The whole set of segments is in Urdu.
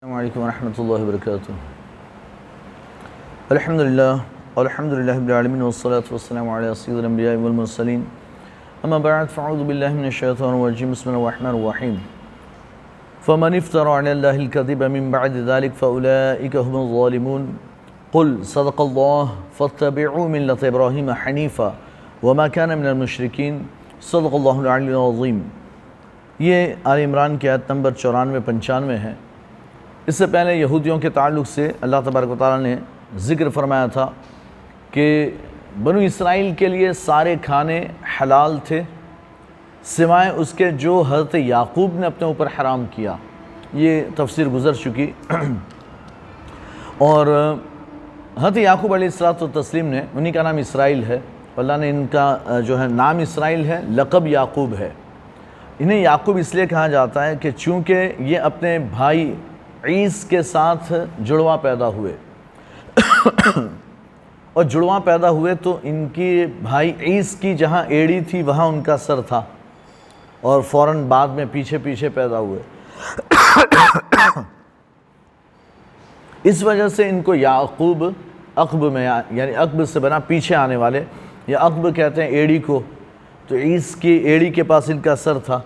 السلام علیکم ورحمۃ اللہ وبرکاتہ۔ الحمدللہ رب العالمین والصلاة والسلام علی سید الانبیاء والمرسلین، اما بعد فاعوذ باللہ من الشیطان الرجیم، بسم اللہ الرحمن الرحیم۔ فمن افترى علی اللہ الکذب من بعد ذلك فاولئک هم الظالمون قل صدق اللہ فاتبعوا ملة ابراہیم حنیفا وما كان من المشرکین صدق اللہ العلی العظیم۔ یہ آل عمران کی آیت نمبر 94-95 ہے۔ اس سے پہلے یہودیوں کے تعلق سے اللہ تبارک و تعالیٰ نے ذکر فرمایا تھا کہ بنو اسرائیل کے لیے سارے کھانے حلال تھے سوائے اس کے جو حضرت یعقوب نے اپنے اوپر حرام کیا۔ یہ تفسیر گزر چکی اور حضرت یعقوب علیہ الصلوۃ والتسلیم نے، انہی کا نام اسرائیل ہے، اللہ نے ان کا جو ہے نام اسرائیل ہے، لقب یعقوب ہے۔ انہیں یعقوب اس لیے کہا جاتا ہے کہ چونکہ یہ اپنے بھائی عیس کے ساتھ جڑواں پیدا ہوئے اور جڑواں پیدا ہوئے تو ان کی بھائی عیس کی جہاں ایڑی تھی وہاں ان کا سر تھا، اور فوراً بعد میں پیچھے پیدا ہوئے۔ اس وجہ سے ان کو یعقوب عقب میں، یعنی عقب سے بنا پیچھے آنے والے، یا عقب کہتے ہیں ایڑی کو، تو عیس کی ایڑی کے پاس ان کا سر تھا،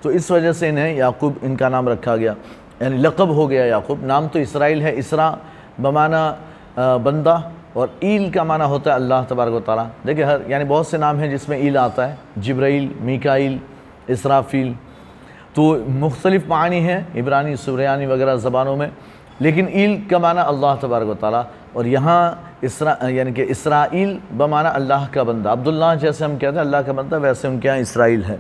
تو اس وجہ سے انہیں یعقوب ان کا نام رکھا گیا، یعنی لقب ہو گیا یعقوب۔ نام تو اسرائیل ہے، اسرا بمعنی بندہ، اور ایل کا معنی ہوتا ہے اللہ تبارک و تعالیٰ۔ دیکھیں یعنی بہت سے نام ہیں جس میں ایل آتا ہے، جبرائیل، میکائیل، اسرافیل، تو مختلف معنی ہیں عبرانی، سریانی وغیرہ زبانوں میں، لیکن ایل کا معنی اللہ تبارک و تعالیٰ، اور یہاں یعنی کہ اسرائیل بمعنی اللہ کا بندہ۔ عبداللہ جیسے ہم کہتے ہیں اللہ کا بندہ، ویسے ان کے یہاں اسرائیل ہے،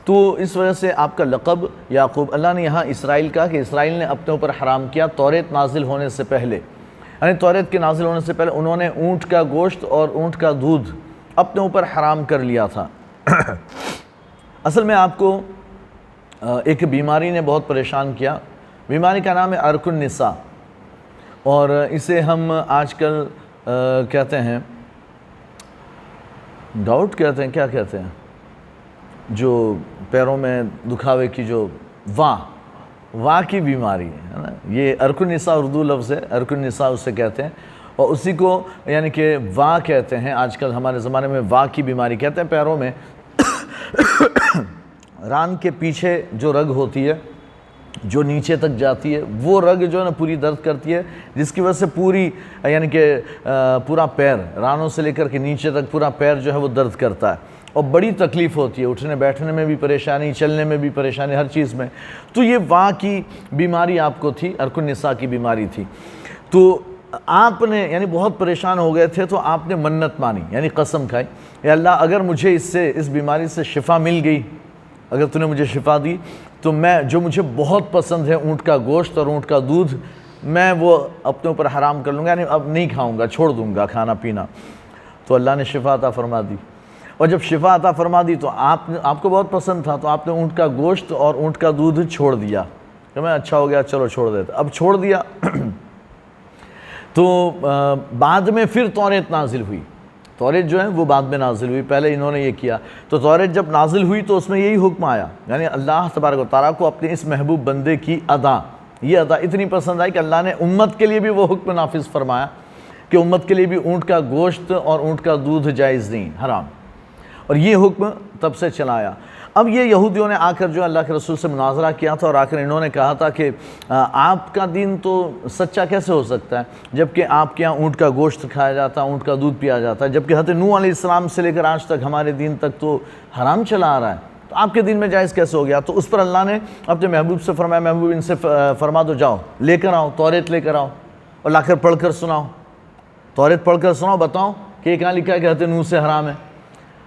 تو اس وجہ سے آپ کا لقب یعقوب۔ اللہ نے یہاں اسرائیل کہا کہ اسرائیل نے اپنے اوپر حرام کیا توریت نازل ہونے سے پہلے، یعنی توریت کے نازل ہونے سے پہلے انہوں نے اونٹ کا گوشت اور اونٹ کا دودھ اپنے اوپر حرام کر لیا تھا۔ اصل میں آپ کو ایک بیماری نے بہت پریشان کیا، بیماری کا نام ہے عرق النساء، اور اسے ہم آج کل کہتے ہیں ڈاؤٹ کہتے ہیں، کیا کہتے ہیں، جو پیروں میں دکھاوے کی جو واں کی بیماری ہے نا، یہ عرق النساء اردو لفظ ہے، عرق النساء اسے کہتے ہیں، اور اسی کو یعنی کہ واں کہتے ہیں، آج کل ہمارے زمانے میں واں کی بیماری کہتے ہیں۔ پیروں میں ران کے پیچھے جو رگ ہوتی ہے جو نیچے تک جاتی ہے، وہ رگ جو ہے نا پوری درد کرتی ہے، جس کی وجہ سے پوری یعنی کہ پورا پیر، رانوں سے لے کر کے نیچے تک پورا پیر جو ہے وہ درد کرتا ہے، اور بڑی تکلیف ہوتی ہے، اٹھنے بیٹھنے میں بھی پریشانی، چلنے میں بھی پریشانی، ہر چیز میں۔ تو یہ واں کی بیماری آپ کو تھی، عرق النساء کی بیماری تھی، تو آپ نے یعنی بہت پریشان ہو گئے تھے، تو آپ نے منت مانی، یعنی قسم کھائی، یا اللہ اگر مجھے اس بیماری سے شفا مل گئی، اگر تو نے مجھے شفا دی تو میں جو مجھے بہت پسند ہے اونٹ کا گوشت اور اونٹ کا دودھ، میں وہ اپنے اوپر حرام کر لوں گا، یعنی اب نہیں کھاؤں گا، چھوڑ دوں گا کھانا پینا۔ تو اللہ نے شفا عطا فرما دی، اور جب شفا عطا فرما دی تو آپ کو بہت پسند تھا، تو آپ نے اونٹ کا گوشت اور اونٹ کا دودھ چھوڑ دیا کہ میں اچھا ہو گیا، چلو چھوڑ دیتا، اب چھوڑ دیا۔ تو بعد میں پھر توریت نازل ہوئی، توریت جو ہے وہ بعد میں نازل ہوئی، پہلے انہوں نے یہ کیا، تو توریت جب نازل ہوئی تو اس میں یہی حکم آیا، یعنی اللہ تبارک و تعالیٰ کو اپنے اس محبوب بندے کی یہ ادا اتنی پسند آئی کہ اللہ نے امت کے لیے بھی وہ حکم نافذ فرمایا کہ امت کے لیے بھی اونٹ کا گوشت اور اونٹ کا دودھ جائز نہیں، حرام، اور یہ حکم تب سے چلایا۔ اب یہ یہودیوں نے آ کر جو اللہ کے رسول سے مناظرہ کیا تھا، اور آ کر انہوں نے کہا تھا کہ آپ کا دین تو سچا کیسے ہو سکتا ہے جبکہ آپ کے یہاں اونٹ کا گوشت کھایا جاتا ہے، اونٹ کا دودھ پیا جاتا ہے، جبکہ حضرت نوح علیہ السلام سے لے کر آج تک ہمارے دین تک تو حرام چلا آ رہا ہے، تو آپ کے دین میں جائز کیسے ہو گیا؟ تو اس پر اللہ نے اپنے محبوب سے فرمایا، محبوب ان سے فرما دو، جاؤ لے کر آؤ، توریت لے کر آؤ، اور لا کر پڑھ کر سناؤ، توریت پڑھ کر سناؤ، بتاؤ کہ یہ کہاں لکھا ہے کہ حضرت نوح سے حرام ہے۔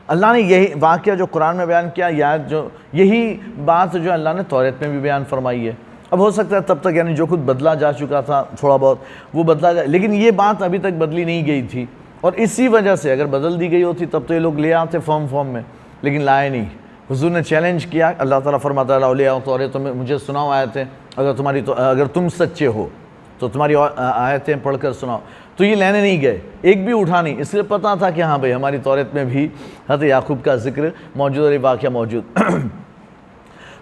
اللہ نے یہی واقعہ جو قرآن میں بیان کیا، یہی بات جو اللہ نے توریت میں بھی بیان فرمائی ہے۔ اب ہو سکتا ہے تب تک یعنی جو خود بدلا جا چکا تھا تھوڑا بہت وہ بدلا جائے، لیکن یہ بات ابھی تک بدلی نہیں گئی تھی، اور اسی وجہ سے اگر بدل دی گئی ہوتی تب تو یہ لوگ لے آتے فارم میں، لیکن لائے نہیں۔ حضور نے چیلنج کیا، اللہ تعالیٰ فرماتا ہے لے آؤ توریت، تمہیں مجھے سناؤ آیتیں، اگر تم سچے ہو تو تمہاری آیتیں پڑھ کر سناؤ، تو یہ لینے نہیں گئے، ایک بھی اٹھا نہیں، اس لیے پتہ تھا کہ ہاں بھائی ہماری توریت میں بھی حضرت یعقوب کا ذکر موجود اور یہ واقعہ موجود۔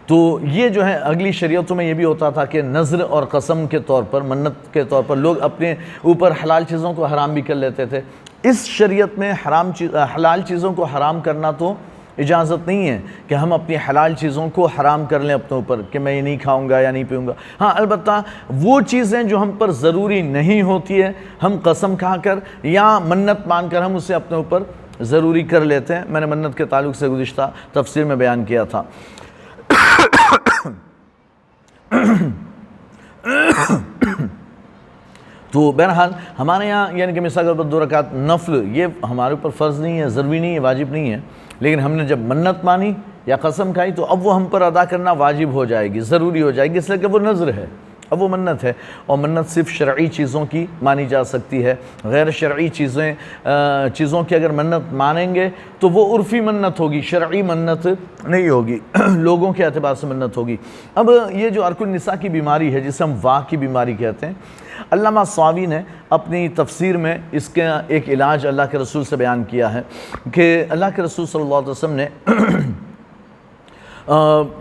تو یہ جو ہے اگلی شریعتوں میں یہ بھی ہوتا تھا کہ نذر اور قسم کے طور پر، منت کے طور پر لوگ اپنے اوپر حلال چیزوں کو حرام بھی کر لیتے تھے۔ اس شریعت میں حلال چیزوں کو حرام کرنا تو اجازت نہیں ہے کہ ہم اپنی حلال چیزوں کو حرام کر لیں اپنے اوپر کہ میں یہ نہیں کھاؤں گا یا نہیں پیوں گا۔ ہاں البتہ وہ چیزیں جو ہم پر ضروری نہیں ہوتی ہے، ہم قسم کھا کر یا منت مان کر ہم اسے اپنے اوپر ضروری کر لیتے ہیں۔ میں نے منت کے تعلق سے گزشتہ تفسیر میں بیان کیا تھا۔ تو بہرحال ہمارے یہاں یعنی کہ مثال کے طور پر 2 رکعت نفل یہ ہمارے اوپر فرض نہیں ہے، ضروری نہیں ہے، واجب نہیں ہے، لیکن ہم نے جب منت مانی یا قسم کھائی تو اب وہ ہم پر ادا کرنا واجب ہو جائے گی، ضروری ہو جائے گی، اس لیے کہ وہ نذر ہے، اب وہ منت ہے۔ اور منت صرف شرعی چیزوں کی مانی جا سکتی ہے، غیر شرعی چیزوں کی اگر منت مانیں گے تو وہ عرفی منت ہوگی، شرعی منت نہیں ہوگی، لوگوں کے اعتبار سے منت ہوگی۔ اب یہ جو عرق النساء کی بیماری ہے جسے ہم واہ کی بیماری کہتے ہیں، علامہ ساوی نے اپنی تفسیر میں اس کا ایک علاج اللہ کے رسول سے بیان کیا ہے کہ اللہ کے رسول صلی اللہ علیہ وسلم نے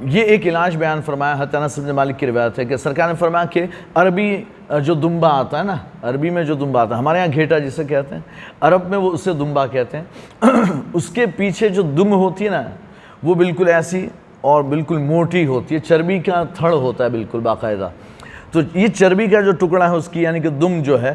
یہ ایک علاج بیان فرمایا۔ حضرت انس بن مالک کی روایت ہے کہ سرکار نے فرمایا کہ عربی جو دمبا آتا ہے نا، عربی میں جو دمبا آتا ہے، ہمارے یہاں گھیٹا جسے کہتے ہیں، عرب میں وہ اسے دمبا کہتے ہیں، اس کے پیچھے جو دم ہوتی ہے نا وہ بالکل ایسی اور بالکل موٹی ہوتی ہے، چربی کا تھڑ ہوتا ہے بالکل باقاعدہ۔ تو یہ چربی کا جو ٹکڑا ہے اس کی یعنی کہ دم جو ہے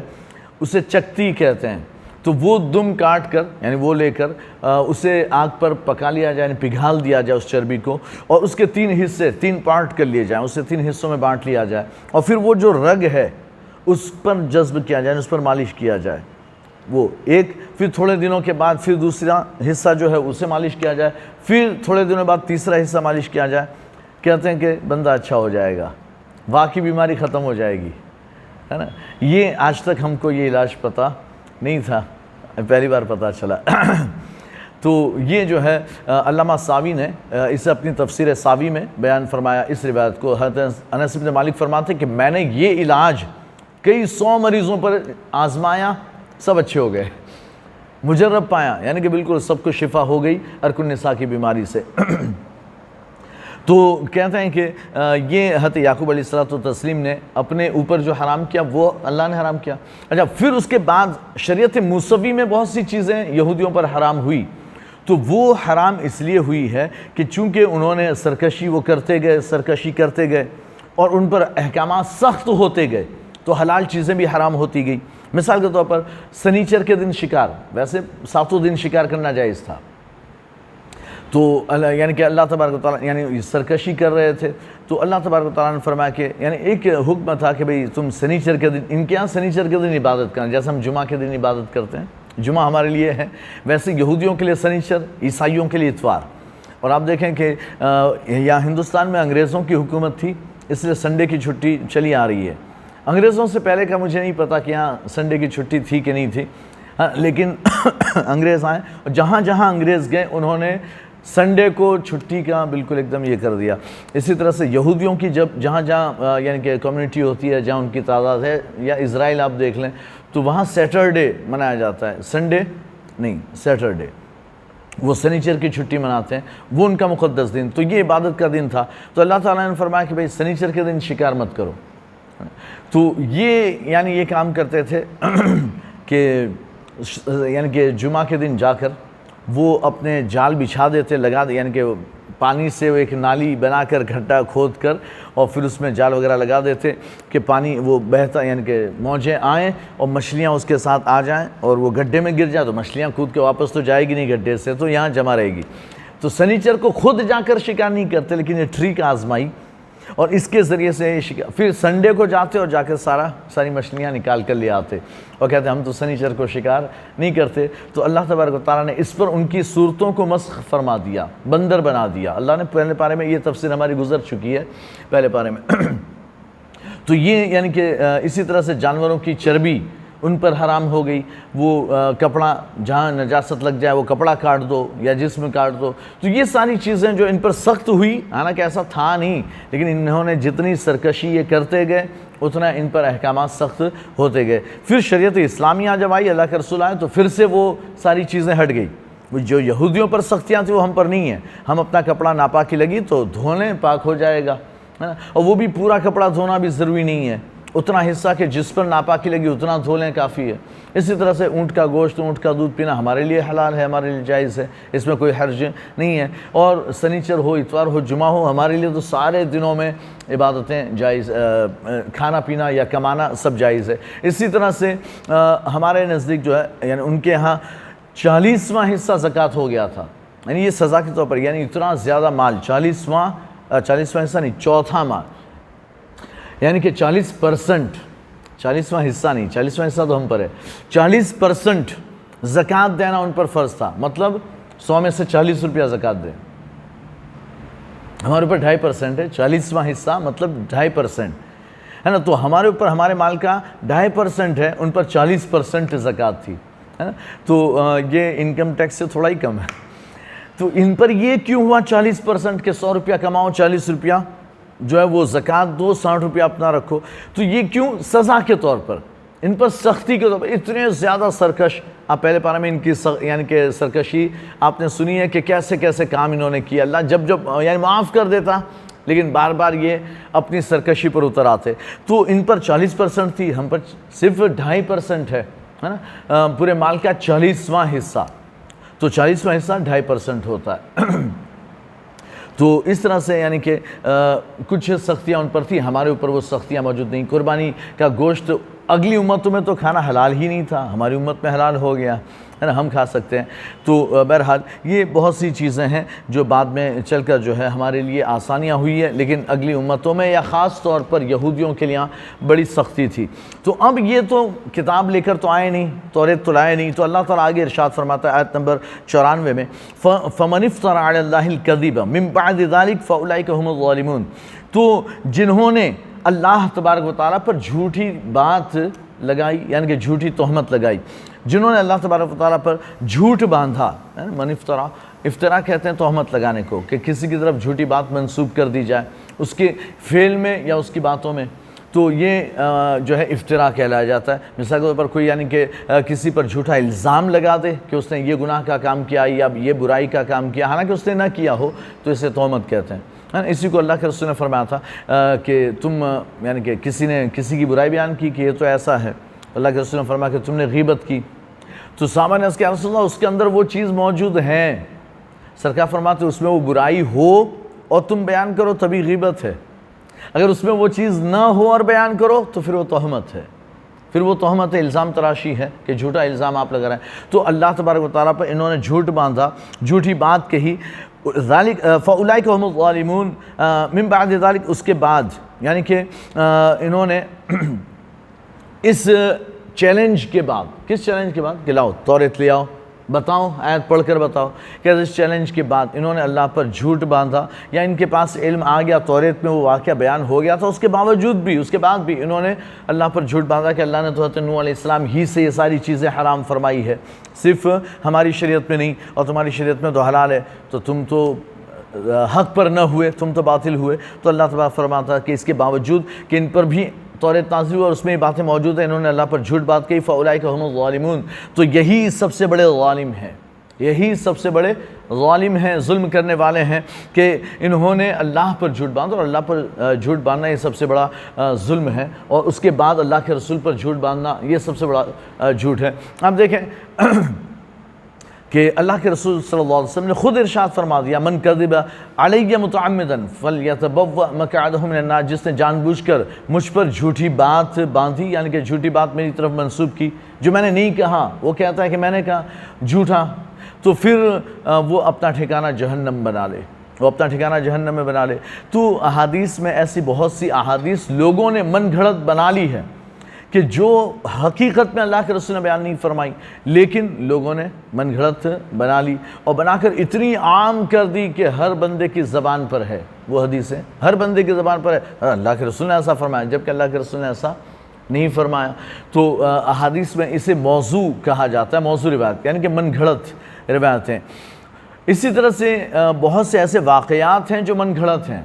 اسے چکتی کہتے ہیں۔ تو وہ دم کاٹ کر یعنی وہ لے کر اسے آگ پر پکا لیا جائے، یعنی پگھال دیا جائے اس چربی کو، اور اس کے 3 پارٹ کر لیے جائیں، اسے 3 حصوں میں بانٹ لیا جائے، اور پھر وہ جو رگ ہے اس پر جذب کیا جائے، اس پر مالش کیا جائے، وہ ایک، پھر تھوڑے دنوں کے بعد پھر دوسرا حصہ جو ہے اسے مالش کیا جائے، پھر تھوڑے دنوں بعد تیسرا حصہ مالش کیا جائے، کہتے ہیں کہ بندہ اچھا ہو جائے گا، واقعی بیماری ختم ہو جائے گی، ہے نا۔ یہ آج تک ہم کو یہ علاج پتہ نہیں تھا، پہلی بار پتہ چلا۔ تو یہ جو ہے علامہ ساوی نے اسے اپنی تفسیر ساوی میں بیان فرمایا اس روایت کو۔ حضرت انس بن مالک فرماتے ہیں کہ میں نے یہ علاج کئی 100 مریضوں پر آزمایا، سب اچھے ہو گئے، مجرب پایا، یعنی کہ بالکل سب کو شفا ہو گئی عرق النساء کی بیماری سے۔ تو کہتے ہیں کہ یہ حضرت یعقوب علیہ السلام نے اپنے اوپر جو حرام کیا وہ اللہ نے حرام کیا۔ اچھا، پھر اس کے بعد شریعت موسوی میں بہت سی چیزیں یہودیوں پر حرام ہوئی، تو وہ حرام اس لیے ہوئی ہے کہ چونکہ انہوں نے سرکشی کرتے گئے اور ان پر احکامات سخت ہوتے گئے تو حلال چیزیں بھی حرام ہوتی گئی۔ مثال کے طور پر سنیچر کے دن شکار، ویسے 7 دن شکار کرنا جائز تھا، تو یعنی کہ اللہ تبارک و تعالیٰ یعنی سرکشی کر رہے تھے، تو اللہ تبارک و تعالیٰ نے فرمایا کہ یعنی ایک حکم تھا کہ بھئی تم سنیچر کے دن، ان کے یہاں سنیچر کے دن عبادت کریں، جیسے ہم جمعہ کے دن عبادت کرتے ہیں، جمعہ ہمارے لیے ہے، ویسے یہودیوں کے لیے سنیچر، عیسائیوں کے لیے اتوار۔ اور آپ دیکھیں کہ یہاں ہندوستان میں انگریزوں کی حکومت تھی، اس لیے سنڈے کی چھٹی چلی آ رہی ہے۔ انگریزوں سے پہلے کا مجھے نہیں پتا کہ یہاں سنڈے کی چھٹی تھی کہ نہیں تھی، لیکن انگریز آئے اور جہاں جہاں انگریز گئے انہوں نے سنڈے کو چھٹی کا بالکل ایک دم یہ کر دیا۔ اسی طرح سے یہودیوں کی جہاں جہاں یعنی کہ کمیونٹی ہوتی ہے، جہاں ان کی تعداد ہے، یا اسرائیل آپ دیکھ لیں تو وہاں سیٹرڈے منایا جاتا ہے، سنڈے نہیں، سیٹرڈے، وہ سنیچر کی چھٹی مناتے ہیں، وہ ان کا مقدس دن، تو یہ عبادت کا دن تھا۔ تو اللہ تعالیٰ نے فرمایا کہ بھئی سنیچر کے دن شکار مت کرو۔ تو یہ یعنی یہ کام کرتے تھے کہ یعنی کہ جمعہ کے دن جا کر وہ اپنے جال بچھا دیتے، لگا دے، یعنی کہ پانی سے وہ ایک نالی بنا کر گھٹا کھود کر اور پھر اس میں جال وغیرہ لگا دیتے کہ پانی وہ بہتا، یعنی کہ موجیں آئیں اور مچھلیاں اس کے ساتھ آ جائیں اور وہ گڈھے میں گر جائے تو مچھلیاں کود کے واپس تو جائے گی نہیں گڈھے سے، تو یہاں جمع رہے گی۔ تو سنیچر کو خود جا کر شکار نہیں کرتے، لیکن یہ ٹریک آزمائی اور اس کے ذریعے سے پھر سنڈے کو جاتے اور جا کے ساری مچھلیاں نکال کر لے آتے اور کہتے ہم تو سنیچر کو شکار نہیں کرتے۔ تو اللہ تبارک و تعالیٰ نے اس پر ان کی صورتوں کو مسخ فرما دیا، بندر بنا دیا۔ اللہ نے پہلے پارے میں یہ تفسیر ہماری گزر چکی ہے پہلے پارے میں۔ تو یہ یعنی کہ اسی طرح سے جانوروں کی چربی ان پر حرام ہو گئی، وہ کپڑا جہاں نجاست لگ جائے وہ کپڑا کاٹ دو یا جسم کاٹ دو۔ تو یہ ساری چیزیں جو ان پر سخت ہوئی، حالانکہ ایسا تھا نہیں، لیکن انہوں نے جتنی سرکشی یہ کرتے گئے اتنا ان پر احکامات سخت ہوتے گئے۔ پھر شریعت اسلامیہ جب آئی، اللہ کے رسول آئے، تو پھر سے وہ ساری چیزیں ہٹ گئی، وہ جو یہودیوں پر سختیاں تھیں وہ ہم پر نہیں ہیں. ہم اپنا کپڑا ناپاکی لگی تو دھو لیں, پاک ہو جائے گا, ہے نا. اور وہ بھی پورا کپڑا دھونا بھی ضروری نہیں ہے, اتنا حصہ کہ جس پر ناپاکی لگی اتنا دھو لیں کافی ہے. اسی طرح سے اونٹ کا گوشت, اونٹ کا دودھ پینا ہمارے لیے حلال ہے, ہمارے لیے جائز ہے, اس میں کوئی حرج نہیں ہے. اور سنیچر ہو, اتوار ہو, جمعہ ہو, ہمارے لیے تو سارے دنوں میں عبادتیں جائز, کھانا پینا یا کمانا سب جائز ہے. اسی طرح سے ہمارے نزدیک جو ہے یعنی ان کے ہاں 40واں حصہ زکوٰۃ ہو گیا تھا, یعنی یہ سزا کے طور پر, یعنی اتنا زیادہ مال, 40واں حصہ نہیں, چوتھا مال, یعنی کہ 40%, 40واں حصہ نہیں, 40واں حصہ تو ہم پر ہے, 40% زکوٰۃ دینا ان پر فرض تھا. مطلب 100 میں سے 40 روپیہ زکوٰۃ دیں. ہمارے اوپر 2.5% ہے, 40واں حصہ مطلب 2.5% ہے نا. تو ہمارے اوپر ہمارے مال کا 2.5% ہے, ان پر 40% زکوٰۃ تھی, ہے نا. تو یہ انکم ٹیکس سے تھوڑا ہی کم ہے. تو ان پر یہ کیوں ہوا 40% کے 100 روپیہ کماؤ, 40 روپیہ جو ہے وہ زکوٰۃ دو, 60 روپیہ اپنا رکھو. تو یہ کیوں؟ سزا کے طور پر, ان پر سختی کے طور پر. اتنے زیادہ سرکش, آپ پہلے پارہ میں ان کی یعنی کہ سرکشی آپ نے سنی ہے کہ کیسے کیسے کام انہوں نے کیا. اللہ جب یعنی معاف کر دیتا, لیکن بار بار یہ اپنی سرکشی پر اتر آتے. تو ان پر 40% تھی, ہم پر صرف 2.5% ہے نا. پورے مال کا 40واں حصہ, تو 40واں حصہ 2.5% ہوتا ہے. تو اس طرح سے یعنی کہ کچھ سختیاں ان پر تھی, ہمارے اوپر وہ سختیاں موجود نہیں. قربانی کا گوشت اگلی امتوں میں تو کھانا حلال ہی نہیں تھا, ہماری امت میں حلال ہو گیا, ہے نا, ہم کھا سکتے ہیں. تو بہرحال یہ بہت سی چیزیں ہیں جو بعد میں چل کر جو ہے ہمارے لیے آسانیاں ہوئی ہے, لیکن اگلی امتوں میں یا خاص طور پر یہودیوں کے لیے بڑی سختی تھی. تو اب یہ تو کتاب لے کر تو آئے نہیں, توریت تو لائے نہیں. تو اللہ تعالیٰ آگے ارشاد فرماتا ہے آیت نمبر 94 میں, فَمَنِ افْتَرَىٰ عَلَى اللَّهِ الْكَذِبَ مِن بَعْدِ ذَلِكَ فَأُولَٰئِكَ هُمُ الظَّالِمُونَ. تو جنہوں نے اللہ تبارک و تعالیٰ پر جھوٹی بات لگائی, یعنی کہ جھوٹی تہمت لگائی, جنہوں نے اللہ تبارک و تعالیٰ پر جھوٹ باندھا. من افطرا, افطرا کہتے ہیں تہمت لگانے کو, کہ کسی کی طرف جھوٹی بات منسوب کر دی جائے اس کے فعل میں یا اس کی باتوں میں, تو یہ جو ہے افطرا کہلایا جاتا ہے. مثال کے طور پر کوئی یعنی کہ کسی پر جھوٹا الزام لگا دے کہ اس نے یہ گناہ کا کام کیا یا یہ برائی کا کام کیا, حالانکہ اس نے نہ کیا ہو, تو اسے تہمت کہتے ہیں. اسی کو اللہ کے رسول نے فرمایا تھا کہ تم یعنی کہ کسی نے کسی کی برائی بیان کی کہ یہ تو ایسا ہے, اللہ کے رسول نے فرمایا کہ تم نے غیبت کی. تو صحابہ نے اس کے رسول اللہ, اس کے اندر وہ چیز موجود ہے. سرکار فرماتے اس میں وہ برائی ہو اور تم بیان کرو تبھی غیبت ہے, اگر اس میں وہ چیز نہ ہو اور بیان کرو تو پھر وہ تہمت ہے, پھر وہ تہمت الزام تراشی ہے کہ جھوٹا الزام آپ لگا رہے ہیں. تو اللہ تبارک و تعالیٰ پر انہوں نے جھوٹ باندھا, جھوٹی بات کہی. ذالک فاولئک هم الظالمون من بعد ذلك, اس کے بعد یعنی کہ انہوں نے اس چیلنج کے بعد, کس چیلنج کے بعد, کہ لاؤ توریت لے آؤ, بتاؤ, آیت پڑھ کر بتاؤ, کہ اس چیلنج کے بعد انہوں نے اللہ پر جھوٹ باندھا, یا ان کے پاس علم آ گیا, توریت میں وہ واقعہ بیان ہو گیا تھا, اس کے باوجود بھی, اس کے بعد بھی انہوں نے اللہ پر جھوٹ باندھا کہ اللہ نے تو حضرت نوح علیہ السلام ہی سے یہ ساری چیزیں حرام فرمائی ہے, صرف ہماری شریعت میں نہیں, اور تمہاری شریعت میں تو حلال ہے, تو تم تو حق پر نہ ہوئے, تم تو باطل ہوئے. تو اللہ تبارک فرماتا کہ اس کے باوجود کہ ان پر بھی توریت نازل ہوئی اور اس میں یہ باتیں موجود ہیں, انہوں نے اللہ پر جھوٹ بات کہی, فاولئک هم الظالمون. تو یہی سب سے بڑے ظالم ہیں, یہی سب سے بڑے ظالم ہیں, ظلم کرنے والے ہیں, کہ انہوں نے اللہ پر جھوٹ باندھا, اور اللہ پر جھوٹ باندھنا یہ سب سے بڑا ظلم ہے, اور اس کے بعد اللہ کے رسول پر جھوٹ باندھنا یہ سب سے بڑا جھوٹ ہے. آپ دیکھیں کہ اللہ کے رسول صلی اللہ علیہ وسلم نے خود ارشاد فرما دیا, من کذب علی متعمدا فلیتبوأ مقعدہ من النار, جس نے جان بوجھ کر مجھ پر جھوٹی بات باندھی, یعنی کہ جھوٹی بات میری طرف منسوب کی جو میں نے نہیں کہا, وہ کہتا ہے کہ میں نے کہا جھوٹا, تو پھر وہ اپنا ٹھکانہ جہنم بنا لے, وہ اپنا ٹھکانہ جہنم میں بنا لے. تو احادیث میں ایسی بہت سی احادیث لوگوں نے من گھڑت بنا لی ہے کہ جو حقیقت میں اللہ کے رسول نے بیان نہیں فرمائی, لیکن لوگوں نے من گھڑت بنا لی, اور بنا کر اتنی عام کر دی کہ ہر بندے کی زبان پر ہے وہ حدیثیں, ہر بندے کی زبان پر ہے, اللہ کے رسول نے ایسا فرمایا, جبکہ اللہ کے رسول نے ایسا نہیں فرمایا. تو احادیث میں اسے موضوع کہا جاتا ہے, موضوع روایت, یعنی کہ من گھڑت روایتیں. اسی طرح سے بہت سے ایسے واقعات ہیں جو من گھڑت ہیں,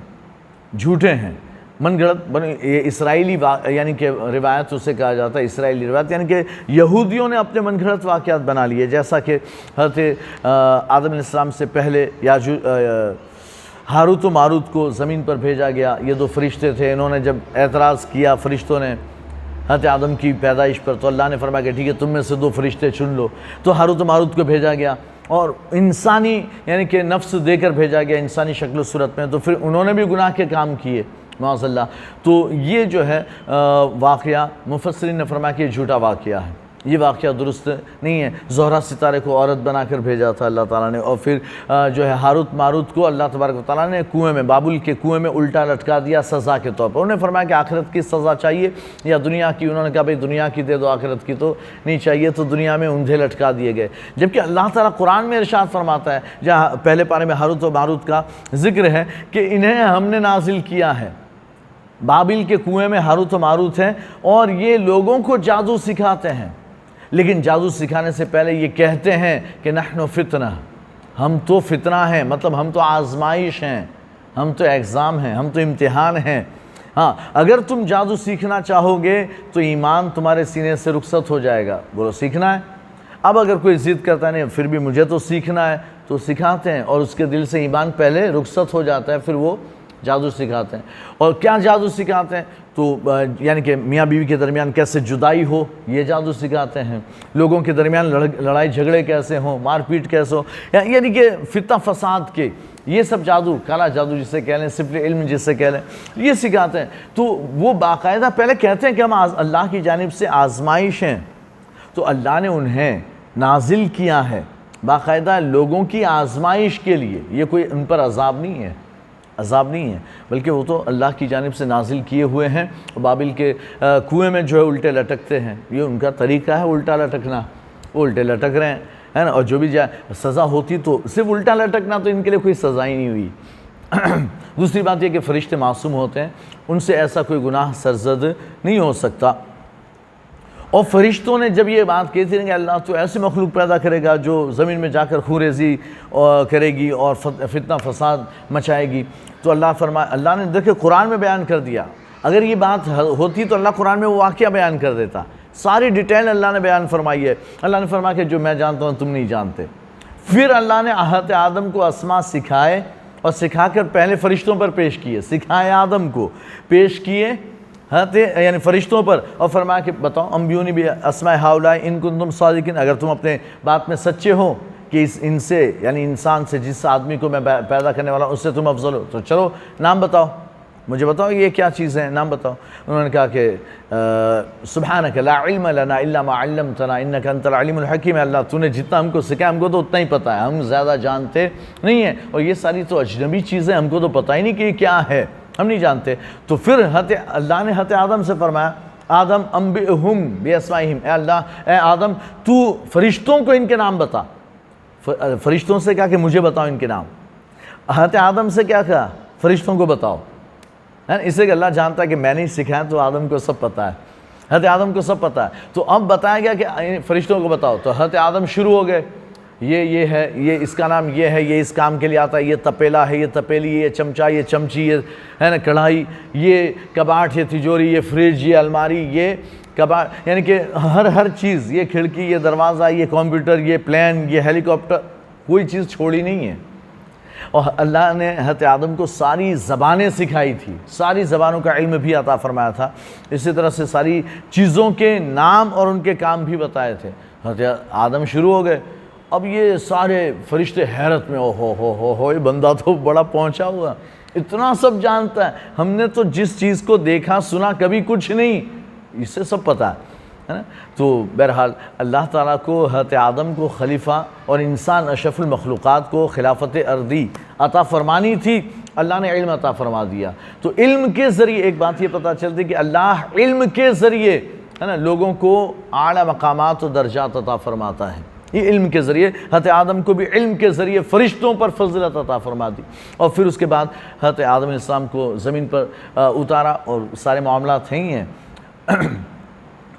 جھوٹے ہیں, من گھڑت یہ اسرائیلی یعنی کہ روایت اسے کہا جاتا ہے، اسرائیلی روایت، یعنی کہ یہودیوں نے اپنے من گھڑت واقعات بنا لیے، جیسا کہ حضرت آدم علیہ السلام سے پہلے ہاروت و ماروت کو زمین پر بھیجا گیا، یہ دو فرشتے تھے، انہوں نے جب اعتراض کیا فرشتوں نے حضرت آدم کی پیدائش پر، تو اللہ نے فرمایا کہ ٹھیک ہے تم میں سے 2 فرشتے چن لو، تو ہاروت و ماروت کو بھیجا گیا اور انسانی یعنی کہ نفس دے کر بھیجا گیا، انسانی شکل و صورت میں، تو پھر انہوں نے بھی گناہ کے کام کیے معاذ اللہ۔ تو یہ جو ہے واقعہ مفسرین نے فرمایا کہ یہ جھوٹا واقعہ ہے، یہ واقعہ درست نہیں ہے۔ زہرہ ستارے کو عورت بنا کر بھیجا تھا اللہ تعالیٰ نے، اور پھر جو ہے ہاروت ماروت کو اللہ تبارک و تعالیٰ نے کنویں میں، بابل کے کنویں میں الٹا لٹکا دیا سزا کے طور پر۔ انہوں نے فرمایا کہ آخرت کی سزا چاہیے یا دنیا کی؟ انہوں نے کہا بھئی دنیا کی دے دو، آخرت کی تو نہیں چاہیے، تو دنیا میں اندھے لٹکا دیے گئے۔ جبکہ اللہ تعالیٰ قرآن میں ارشاد فرماتا ہے، جہاں پہلے پارے میں ہاروت و ماروت کا ذکر ہے کہ انہیں ہم نے نازل کیا ہے، بابل کے کنویں میں ہاروت و ماروت ہیں، اور یہ لوگوں کو جادو سکھاتے ہیں، لیکن جادو سکھانے سے پہلے یہ کہتے ہیں کہ نحن فتنہ، ہم تو فتنہ ہیں، مطلب ہم تو آزمائش ہیں، ہم تو ایگزام ہیں، ہم تو امتحان ہیں۔ ہاں اگر تم جادو سیکھنا چاہو گے تو ایمان تمہارے سینے سے رخصت ہو جائے گا، بولو سیکھنا ہے۔ اب اگر کوئی ضد کرتا ہے نہیں پھر بھی مجھے تو سیکھنا ہے، تو سکھاتے ہیں، اور اس کے دل سے ایمان پہلے رخصت ہو جاتا ہے، پھر وہ جادو سکھاتے ہیں۔ اور کیا جادو سکھاتے ہیں؟ تو یعنی کہ میاں بیوی کے درمیان کیسے جدائی ہو، یہ جادو سکھاتے ہیں، لوگوں کے درمیان لڑائی جھگڑے کیسے ہوں، مار پیٹ کیسے ہو، یعنی کہ فتنہ فساد کے، یہ سب جادو، کالا جادو جسے کہہ لیں، صفر علم جسے کہہ لیں، یہ سکھاتے ہیں۔ تو وہ باقاعدہ پہلے کہتے ہیں کہ ہم اللہ کی جانب سے آزمائش ہیں، تو اللہ نے انہیں نازل کیا ہے باقاعدہ لوگوں کی آزمائش کے لیے، یہ کوئی ان پر عذاب نہیں ہے، عذاب نہیں ہے، بلکہ وہ تو اللہ کی جانب سے نازل کیے ہوئے ہیں۔ بابل کے کنویں میں جو ہے الٹے لٹکتے ہیں، یہ ان کا طریقہ ہے الٹا لٹکنا، وہ الٹے لٹک رہے ہیں، ہے نا، اور جو بھی جائے سزا ہوتی تو صرف الٹا لٹکنا، تو ان کے لیے کوئی سزا ہی نہیں ہوئی۔ دوسری بات یہ کہ فرشتے معصوم ہوتے ہیں، ان سے ایسا کوئی گناہ سرزد نہیں ہو سکتا۔ اور فرشتوں نے جب یہ بات کہی تھی کہ اللہ تو ایسے مخلوق پیدا کرے گا جو زمین میں جا کر خونریزی کرے گی اور فتنہ فساد مچائے گی، تو اللہ نے دیکھے قرآن میں بیان کر دیا۔ اگر یہ بات ہوتی تو اللہ قرآن میں وہ واقعہ بیان کر دیتا، ساری ڈیٹیل اللہ نے بیان فرمائی ہے۔ اللہ نے فرمایا کہ جو میں جانتا ہوں تم نہیں جانتے۔ پھر اللہ نے حضرت آدم کو اسماء سکھائے، اور سکھا کر پہلے فرشتوں پر پیش کیے، سکھائے آدم کو، پیش کیے یعنی فرشتوں پر، اور فرمایا کہ بتاؤ انبیونی بھی اسماء ہؤلاء ان کنتم صادقین، اگر تم اپنے بات میں سچے ہو کہ ان سے یعنی انسان سے، جس آدمی کو میں پیدا کرنے والا ہوں اس سے تم افضل ہو، تو چلو نام بتاؤ، مجھے بتاؤ یہ کیا چیز ہے، نام بتاؤ۔ انہوں نے کہا کہ سبحانک لا علم لنا الا ما علمتنا انک انت العلیم الحکیم، اللہ تو نے جتنا ہم کو سکھایا ہم کو تو اتنا ہی پتہ ہے، ہم زیادہ جانتے نہیں ہیں، اور یہ ساری تو اجنبی چیزیں ہم کو تو پتہ ہی نہیں کہ یہ کیا ہے، ہم نہیں جانتے۔ تو پھر اللہ نے حضرت آدم سے فرمایا آدم انبئہم باسمائہم، اے اللہ، اے آدم تو فرشتوں کو ان کے نام بتا۔ فرشتوں سے کہا کہ مجھے بتاؤ ان کے نام، حضرت آدم سے کیا کہا؟ فرشتوں کو بتاؤ۔ اس سے کہ اللہ جانتا ہے کہ میں نہیں سکھایا تو آدم کو سب پتہ ہے، حضرت آدم کو سب پتہ ہے، تو اب بتایا گیا کہ فرشتوں کو بتاؤ۔ تو حضرت آدم شروع ہو گئے، یہ ہے، یہ اس کا نام یہ ہے، یہ اس کام کے لیے آتا ہے، یہ تپیلا ہے، یہ تپیلی، یہ چمچا، یہ چمچی، یہ ہے نا کڑھائی، یہ کباٹ، یہ تجوری، یہ فریج، یہ الماری، یہ کباٹ، یعنی کہ ہر چیز، یہ کھڑکی، یہ دروازہ، یہ کمپیوٹر، یہ پلین، یہ ہیلی کاپٹر، کوئی چیز چھوڑی نہیں ہے۔ اور اللہ نے حضرت آدم کو ساری زبانیں سکھائی تھی، ساری زبانوں کا علم بھی عطا فرمایا تھا، اسی طرح سے ساری چیزوں کے نام اور ان کے کام بھی بتائے تھے۔ حضرت آدم شروع ہو گئے، اب یہ سارے فرشتے حیرت میں، ہو یہ بندہ تو بڑا پہنچا ہوا، اتنا سب جانتا ہے، ہم نے تو جس چیز کو دیکھا سنا کبھی کچھ نہیں، اس سے سب پتہ ہے نا۔ تو بہرحال اللہ تعالیٰ کو حضرت آدم کو خلیفہ اور انسان اشرف المخلوقات کو خلافت ارضی عطا فرمانی تھی، اللہ نے علم عطا فرما دیا۔ تو علم کے ذریعے ایک بات یہ پتہ چلتی کہ اللہ علم کے ذریعے ہے نا لوگوں کو اعلیٰ مقامات و درجات عطا فرماتا ہے، یہ علم کے ذریعے۔ حضرت آدم کو بھی علم کے ذریعے فرشتوں پر فضیلت عطا فرما دی، اور پھر اس کے بعد حضرت آدم علیہ السلام کو زمین پر اتارا، اور سارے معاملات ہیں ہی ہیں۔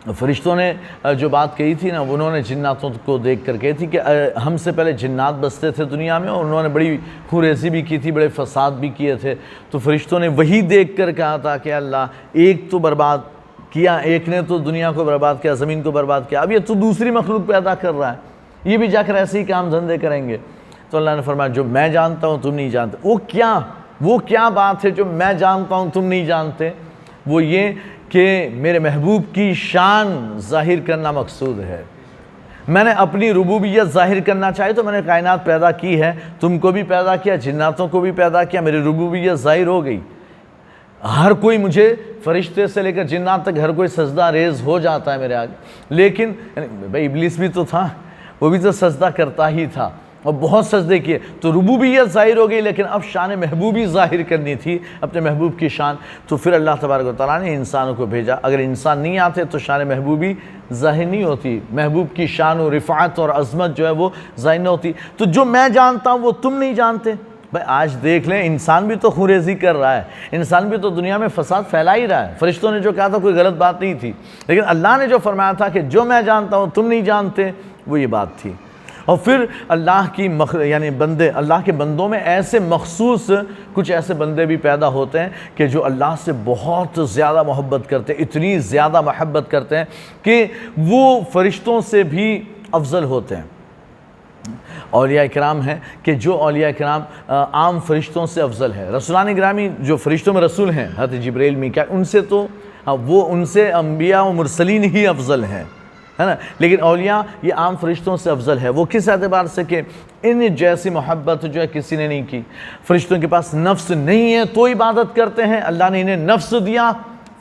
فرشتوں نے جو بات کہی تھی نا، انہوں نے جناتوں کو دیکھ کر کہی تھی کہ ہم سے پہلے جنات بستے تھے دنیا میں، اور انہوں نے بڑی خونریزی بھی کی تھی، بڑے فساد بھی کیے تھے، تو فرشتوں نے وہی دیکھ کر کہا تھا کہ اللہ ایک تو برباد کیا، ایک نے تو دنیا کو برباد کیا، زمین کو برباد کیا، اب یہ تو دوسری مخلوق پیدا کر رہا ہے، یہ بھی جا کر ایسے ہی کام دھندے کریں گے۔ تو اللہ نے فرمایا جو میں جانتا ہوں تم نہیں جانتے۔ وہ کیا بات ہے جو میں جانتا ہوں تم نہیں جانتے؟ وہ یہ کہ میرے محبوب کی شان ظاہر کرنا مقصود ہے۔ میں نے اپنی ربوبیت ظاہر کرنا چاہی تو میں نے کائنات پیدا کی ہے، تم کو بھی پیدا کیا، جناتوں کو بھی پیدا کیا، میری ربوبیت ظاہر ہو گئی۔ ہر کوئی مجھے، فرشتے سے لے کر جنات تک، ہر کوئی سجدہ ریز ہو جاتا ہے میرے آگے، لیکن بھائی ابلیس بھی تو تھا، وہ بھی تو سجدہ کرتا ہی تھا اور بہت سجدے کیے، تو ربوبیت ظاہر ہو گئی، لیکن اب شان محبوبی ظاہر کرنی تھی، اپنے محبوب کی شان، تو پھر اللہ تبارک و تعالیٰ نے انسانوں کو بھیجا۔ اگر انسان نہیں آتے تو شان محبوبی ظاہر نہیں ہوتی، محبوب کی شان و رفعت اور عظمت جو ہے وہ ظاہر نہیں ہوتی۔ تو جو میں جانتا ہوں وہ تم نہیں جانتے۔ بھائی آج دیکھ لیں، انسان بھی تو خونریزی کر رہا ہے، انسان بھی تو دنیا میں فساد پھیلا ہی رہا ہے۔ فرشتوں نے جو کہا تھا کوئی غلط بات نہیں تھی، لیکن اللہ نے جو فرمایا تھا کہ جو میں جانتا ہوں تم نہیں جانتے، وہ یہ بات تھی۔ اور پھر اللہ کی یعنی بندے، اللہ کے بندوں میں ایسے مخصوص کچھ ایسے بندے بھی پیدا ہوتے ہیں کہ جو اللہ سے بہت زیادہ محبت کرتے ہیں، اتنی زیادہ محبت کرتے ہیں کہ وہ فرشتوں سے بھی افضل ہوتے ہیں۔ اولیاء کرام ہیں کہ جو اولیاء کرام عام فرشتوں سے افضل ہے۔ رسولان گرامی جو فرشتوں میں رسول ہیں، حضرت جبرائیل، میکائیل، ان سے تو ان سے انبیاء و مرسلین ہی افضل ہیں، ہے نا، لیکن اولیاء یہ عام فرشتوں سے افضل ہے۔ وہ کس اعتبار سے کہ ان جیسی محبت جو ہے کسی نے نہیں کی۔ فرشتوں کے پاس نفس نہیں ہے تو عبادت کرتے ہیں، اللہ نے انہیں نفس دیا،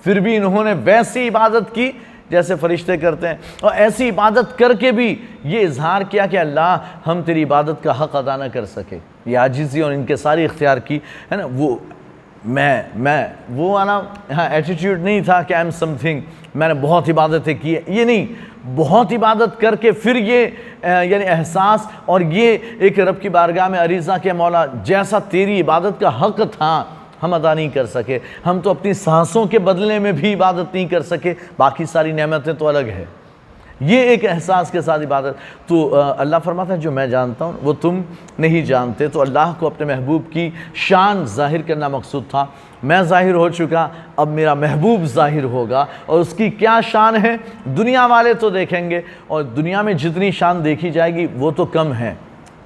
پھر بھی انہوں نے ویسی عبادت کی جیسے فرشتے کرتے ہیں، اور ایسی عبادت کر کے بھی یہ اظہار کیا کہ اللہ ہم تیری عبادت کا حق ادا نہ کر سکے۔ یہ عاجزی اور ان کے ساری اختیار کی، ہے نا، وہ وہ والا ایٹیٹیوڈ نہیں تھا کہ آئی ایم سم تھنگ، میں نے بہت عبادتیں کی، یہ نہیں، بہت عبادت کر کے پھر یہ یعنی احساس اور یہ ایک رب کی بارگاہ میں عریضہ کہ مولا جیسا تیری عبادت کا حق تھا ہم ادا نہیں کر سکے، ہم تو اپنی سانسوں کے بدلے میں بھی عبادت نہیں کر سکے، باقی ساری نعمتیں تو الگ ہے، یہ ایک احساس کے ساتھ عبادت۔ تو اللہ فرماتا ہے جو میں جانتا ہوں وہ تم نہیں جانتے۔ تو اللہ کو اپنے محبوب کی شان ظاہر کرنا مقصود تھا۔ میں ظاہر ہو چکا، اب میرا محبوب ظاہر ہوگا، اور اس کی کیا شان ہے دنیا والے تو دیکھیں گے، اور دنیا میں جتنی شان دیکھی جائے گی وہ تو کم ہے،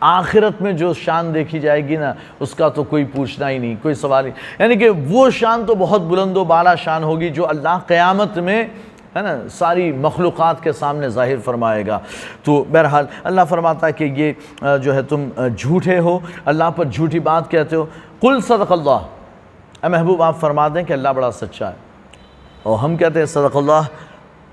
آخرت میں جو شان دیکھی جائے گی نا اس کا تو کوئی پوچھنا ہی نہیں، کوئی سوال نہیں، یعنی کہ وہ شان تو بہت بلند و بالا شان ہوگی جو اللہ قیامت میں، ہے نا، ساری مخلوقات کے سامنے ظاہر فرمائے گا۔ تو بہرحال اللہ فرماتا ہے کہ یہ جو ہے تم جھوٹے ہو، اللہ پر جھوٹی بات کہتے ہو۔ قل صدق اللہ، اے محبوب آپ فرما دیں کہ اللہ بڑا سچا ہے، اور ہم کہتے ہیں صدق اللہ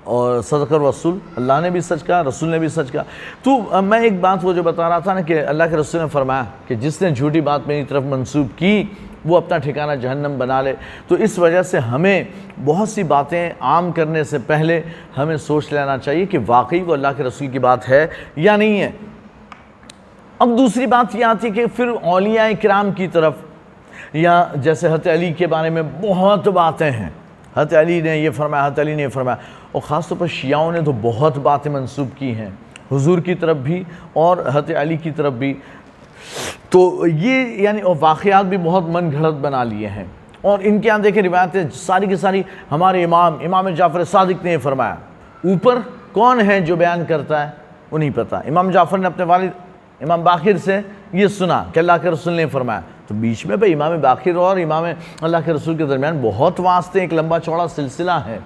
اور صدق الرسول، اللہ نے بھی سچ کہا، رسول نے بھی سچ کہا۔ تو میں ایک بات وہ جو بتا رہا تھا نا کہ اللہ کے رسول نے فرمایا کہ جس نے جھوٹی بات میری طرف منسوب کی وہ اپنا ٹھکانہ جہنم بنا لے۔ تو اس وجہ سے ہمیں بہت سی باتیں عام کرنے سے پہلے ہمیں سوچ لینا چاہیے کہ واقعی وہ اللہ کے رسول کی بات ہے یا نہیں ہے۔ اب دوسری بات یہ آتی کہ پھر اولیاء کرام کی طرف، یا جیسے حضرت علی کے بارے میں بہت باتیں ہیں، حضرت علی نے یہ فرمایا، حضرت علی نے یہ فرمایا، اور خاص طور پر شیعوں نے تو بہت باتیں منسوب کی ہیں حضور کی طرف بھی اور حضرت علی کی طرف بھی۔ تو یہ یعنی واقعات بھی بہت من گھڑت بنا لیے ہیں، اور ان کے یہاں دیکھیں روایتیں ساری کی ساری ہمارے امام جعفر صادق نے یہ فرمایا، اوپر کون ہے جو بیان کرتا ہے وہ نہیں پتہ۔ امام جعفر نے اپنے والد امام باقر سے یہ سنا کہ اللہ کے رسول نے فرمایا، تو بیچ میں بھئی امام باقر اور امام اللہ کے رسول کے درمیان بہت واسطے، ایک لمبا چوڑا سلسلہ ہے،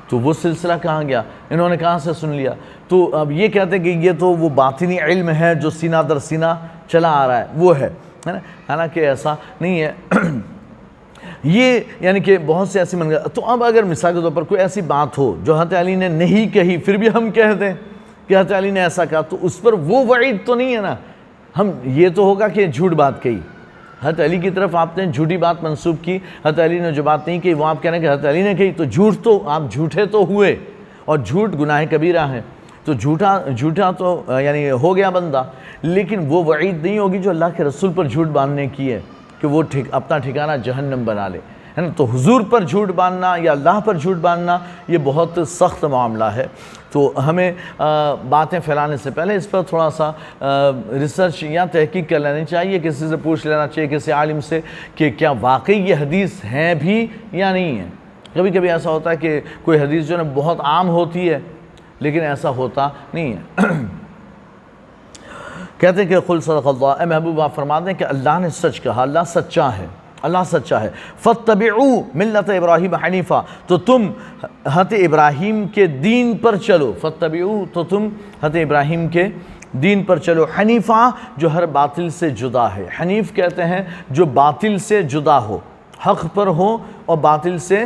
تو وہ سلسلہ کہاں گیا، انہوں نے کہاں سے سن لیا؟ تو اب یہ کہتے ہیں کہ یہ تو وہ باطنی علم ہے جو سینہ در سینہ چلا آ رہا ہے، وہ ہے نا، حالانکہ ایسا نہیں ہے۔ یہ یعنی کہ بہت سے ایسی تو اب اگر مثال کے طور پر کوئی ایسی بات ہو جو حضرت علی نے نہیں کہی، پھر بھی ہم کہہ دیں کہ حضرت علی نے ایسا کہا، تو اس پر وہ وعید تو نہیں ہے نا، ہم یہ تو ہوگا کہ جھوٹ بات کہی، حضرت علی کی طرف آپ نے جھوٹی بات منسوب کی، حضرت علی نے جو بات نہیں کی وہ آپ کہہ رہے ہیں کہ حضرت علی نے کہی، تو جھوٹ تو آپ جھوٹے تو ہوئے، اور جھوٹ گناہ کبیرہ ہے، تو جھوٹا تو یعنی ہو گیا بندہ، لیکن وہ وعید نہیں ہوگی جو اللہ کے رسول پر جھوٹ باندھنے کی ہے کہ وہ اپنا ٹھکانہ جہنم بنا لے، ہے نا. تو حضور پر جھوٹ باندھنا یا اللہ پر جھوٹ باندھنا یہ بہت سخت معاملہ ہے. تو ہمیں باتیں پھیلانے سے پہلے اس پر تھوڑا سا ریسرچ یا تحقیق کر لینی چاہیے, کسی سے پوچھ لینا چاہیے, کسی عالم سے, کہ کیا واقعی یہ حدیث ہیں بھی یا نہیں ہے. کبھی کبھی ایسا ہوتا ہے کہ کوئی حدیث جو ہے نا بہت عام ہوتی ہے لیکن ایسا ہوتا نہیں ہے. کہتے ہیں کہ قل صدق اللہ, اے محبوب آپ فرما دیں کہ اللہ نے سچ کہا, اللہ سچا ہے, اللہ سچا ہے. فاتبعوا ملت ابراہیم حنیفہ, تو تم حضرت ابراہیم کے دین پر چلو. فاتبعوا, تو تم حضرت ابراہیم کے دین پر چلو. حنیفہ, جو ہر باطل سے جدا ہے. حنیف کہتے ہیں جو باطل سے جدا ہو, حق پر ہو اور باطل سے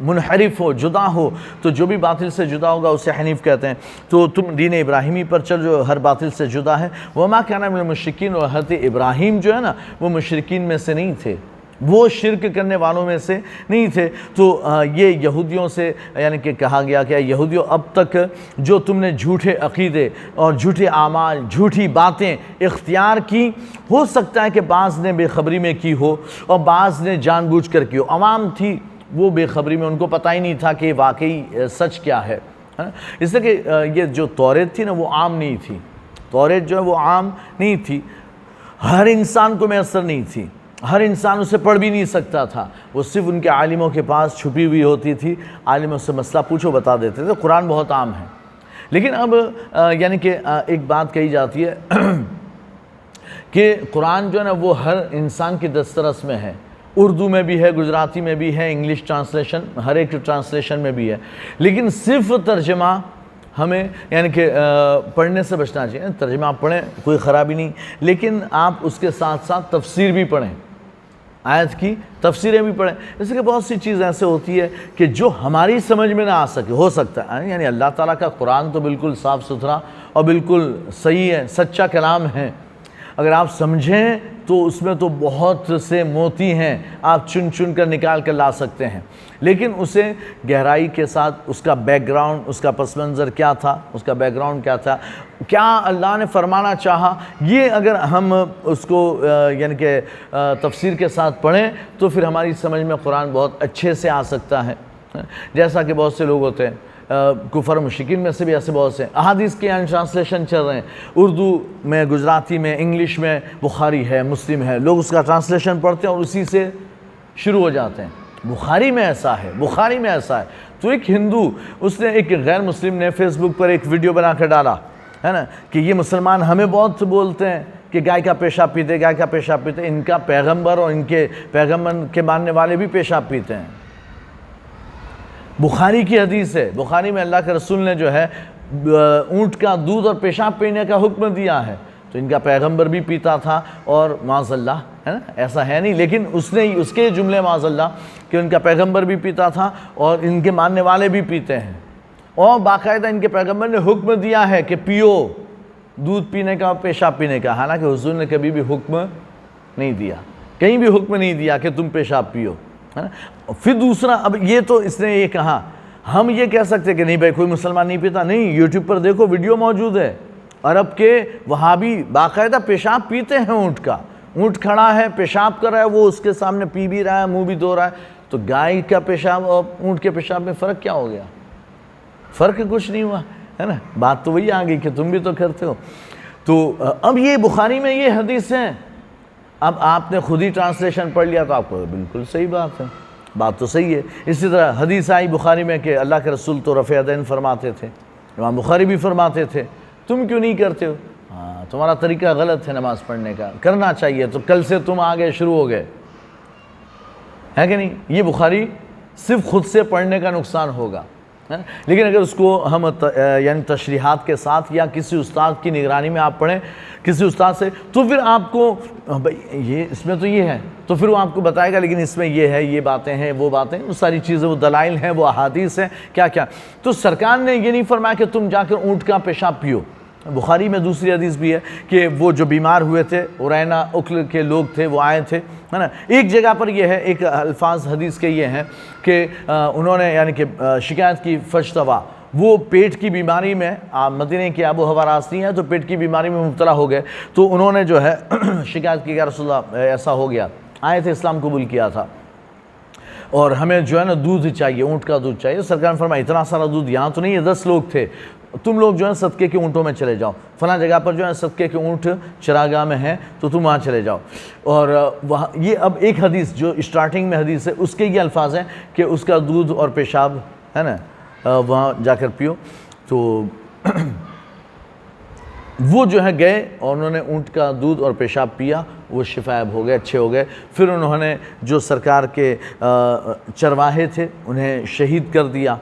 منحرف ہو, جدا ہو. تو جو بھی باطل سے جدا ہوگا اسے حنیف کہتے ہیں. تو تم دین ابراہیمی پر چل جو ہر باطل سے جدا ہے. وما کان من المشرکین, اور حضرت ابراہیم جو ہے نا وہ مشرکین میں سے نہیں تھے, وہ شرک کرنے والوں میں سے نہیں تھے. تو یہ یہودیوں سے یعنی کہ کہا گیا کہ یہودیوں اب تک جو تم نے جھوٹے عقیدے اور جھوٹے اعمال, جھوٹی باتیں اختیار کی, ہو سکتا ہے کہ بعض نے بے خبری میں کی ہو اور بعض نے جان بوجھ کر کی ہو. عوام تھی وہ بے خبری میں, ان کو پتہ ہی نہیں تھا کہ واقعی سچ کیا ہے. اس لیے کہ یہ جو توریت تھی نا وہ عام نہیں تھی. توریت جو ہے وہ عام نہیں تھی, ہر انسان کو میسر نہیں تھی, ہر انسان اسے پڑھ بھی نہیں سکتا تھا. وہ صرف ان کے عالموں کے پاس چھپی ہوئی ہوتی تھی, عالموں سے مسئلہ پوچھو بتا دیتے تھے. قرآن بہت عام ہے. لیکن اب یعنی کہ ایک بات کہی جاتی ہے کہ قرآن جو ہے نا وہ ہر انسان کی دسترس میں ہے. اردو میں بھی ہے, گجراتی میں بھی ہے, انگلش ٹرانسلیشن, ہر ایک ٹرانسلیشن میں بھی ہے. لیکن صرف ترجمہ ہمیں یعنی کہ پڑھنے سے بچنا چاہیے. ترجمہ آپ پڑھیں, کوئی خرابی نہیں, لیکن آپ اس کے ساتھ ساتھ تفسیر بھی پڑھیں, آیت کی تفسیریں بھی پڑھیں. اس لیے کہ بہت سی چیز ایسے ہوتی ہے کہ جو ہماری سمجھ میں نہ آ سکے, ہو سکتا ہے یعنی اللہ تعالیٰ کا قرآن تو بالکل صاف ستھرا اور بالکل صحیح ہے, سچا کلام ہے. اگر آپ سمجھیں تو اس میں تو بہت سے موتی ہیں, آپ چن چن کر نکال کر لا سکتے ہیں. لیکن اسے گہرائی کے ساتھ اس کا بیک گراؤنڈ, اس کا پس منظر کیا تھا, اس کا بیک گراؤنڈ کیا تھا, کیا اللہ نے فرمانا چاہا, یہ اگر ہم اس کو یعنی کہ تفسیر کے ساتھ پڑھیں تو پھر ہماری سمجھ میں قرآن بہت اچھے سے آ سکتا ہے. جیسا کہ بہت سے لوگ ہوتے ہیں, کفر مشرکین میں سے بھی ایسے بہت سے احادیث کے ٹرانسلیشن چل رہے ہیں, اردو میں, گجراتی میں, انگلش میں, بخاری ہے, مسلم ہے, لوگ اس کا ٹرانسلیشن پڑھتے ہیں اور اسی سے شروع ہو جاتے ہیں. بخاری میں ایسا ہے, بخاری میں ایسا ہے. تو ایک ہندو, اس نے, ایک غیر مسلم نے فیس بک پر ایک ویڈیو بنا کر ڈالا ہے نا کہ یہ مسلمان ہمیں بہت بولتے ہیں کہ گائے کا پیشاب پیتے, گائے کا پیشاب پیتے. ان کا پیغمبر اور ان کے پیغمبر کے ماننے والے بھی پیشاب پیتے ہیں. بخاری کی حدیث ہے, بخاری میں اللہ کے رسول نے جو ہے اونٹ کا دودھ اور پیشاب پینے کا حکم دیا ہے. تو ان کا پیغمبر بھی پیتا تھا اور معاذ اللہ, ہے نا, ایسا ہے نہیں, لیکن اس نے اس کے جملے معاذ اللہ کہ ان کا پیغمبر بھی پیتا تھا اور ان کے ماننے والے بھی پیتے ہیں, اور باقاعدہ ان کے پیغمبر نے حکم دیا ہے کہ پیو, دودھ پینے کا, پیشاب پینے کا. حالانکہ حضور نے کبھی بھی حکم نہیں دیا, کہیں بھی حکم نہیں دیا کہ تم پیشاب پیو, ہے نا. پھر دوسرا, اب یہ تو اس نے یہ کہا, ہم یہ کہہ سکتے کہ نہیں بھائی کوئی مسلمان نہیں پیتا, نہیں, یوٹیوب پر دیکھو ویڈیو موجود ہے, عرب کے وہابی باقاعدہ پیشاب پیتے ہیں اونٹ کا. اونٹ کھڑا ہے, پیشاب کر رہا ہے, وہ اس کے سامنے پی بھی رہا ہے, منہ بھی دھو رہا ہے. تو گائے کا پیشاب اور اونٹ کے پیشاب میں فرق کیا ہو گیا؟ فرق کچھ نہیں ہوا, ہے نا. بات تو وہی آ گئی کہ تم بھی تو کرتے ہو. تو اب یہ بخاری میں یہ حدیث ہیں, اب آپ نے خود ہی ٹرانسلیشن پڑھ لیا تو آپ کو بالکل صحیح بات ہے, بات تو صحیح ہے. اسی طرح حدیث آئی بخاری میں کہ اللہ کے رسول تو رفع یدین فرماتے تھے, امام بخاری بھی فرماتے تھے, تم کیوں نہیں کرتے ہو؟ ہاں, تمہارا طریقہ غلط ہے نماز پڑھنے کا, کرنا چاہیے. تو کل سے تم آگے شروع ہو گئے, ہے کہ نہیں. یہ بخاری صرف خود سے پڑھنے کا نقصان ہوگا, لیکن اگر اس کو ہم یعنی تشریحات کے ساتھ یا کسی استاد کی نگرانی میں آپ پڑھیں, کسی استاد سے, تو پھر آپ کو بھائی یہ اس میں تو یہ ہے, تو پھر وہ آپ کو بتائے گا لیکن اس میں یہ ہے, یہ باتیں ہیں, وہ باتیں, وہ ساری چیزیں, وہ دلائل ہیں, وہ احادیث ہیں, کیا کیا. تو سرکار نے یہ نہیں فرمایا کہ تم جا کر اونٹ کا پیشاب پیو. بخاری میں دوسری حدیث بھی ہے کہ وہ جو بیمار ہوئے تھے, عرینا اکل کے لوگ تھے, وہ آئے تھے, ہے نا. ایک جگہ پر یہ ہے, ایک الفاظ حدیث کے یہ ہیں کہ انہوں نے یعنی کہ شکایت کی فجتوا, وہ پیٹ کی بیماری میں, مدینے کی آب و ہوا راس نہیں ہے تو پیٹ کی بیماری میں مبتلا ہو گئے. تو انہوں نے جو ہے شکایت کی کہ رسول اللہ ایسا ہو گیا, آئے تھے, اسلام قبول کیا تھا. اور ہمیں جو ہے نا دودھ چاہیے، اونٹ کا دودھ چاہیے۔ سرکار نے فرمایا اتنا سارا دودھ یہاں تو نہیں ہے، 10 لوگ تھے، تم لوگ جو ہے صدقے کے اونٹوں میں چلے جاؤ، فلاں جگہ پر جو ہے صدقے کے اونٹ چراگاہ میں ہیں تو تم وہاں چلے جاؤ۔ اور وہاں یہ اب ایک حدیث جو اسٹارٹنگ میں حدیث ہے اس کے یہ الفاظ ہیں کہ اس کا دودھ اور پیشاب ہے نا وہاں جا کر پیو۔ تو وہ جو ہے گئے اور انہوں نے اونٹ کا دودھ اور پیشاب پیا، وہ شفایاب ہو گئے، اچھے ہو گئے۔ پھر انہوں نے جو سرکار کے چرواہے تھے انہیں شہید کر دیا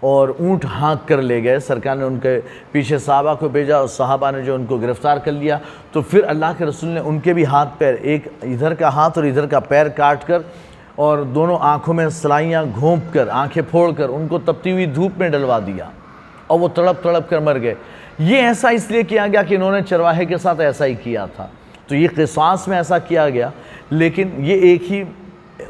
اور اونٹ ہانک کر لے گئے۔ سرکار نے ان کے پیچھے صحابہ کو بھیجا اور صحابہ نے جو ان کو گرفتار کر لیا، تو پھر اللہ کے رسول نے ان کے بھی ہاتھ پیر، ایک ادھر کا ہاتھ اور ادھر کا پیر کاٹ کر اور دونوں آنکھوں میں سلائیاں گھونپ کر، آنکھیں پھوڑ کر ان کو تپتی ہوئی دھوپ میں ڈلوا دیا اور وہ تڑپ تڑپ کر مر گئے۔ یہ ایسا اس لیے کیا گیا کہ انہوں نے چرواہے کے ساتھ ایسا ہی کیا تھا، تو یہ قصاص میں ایسا کیا گیا، لیکن یہ ایک ہی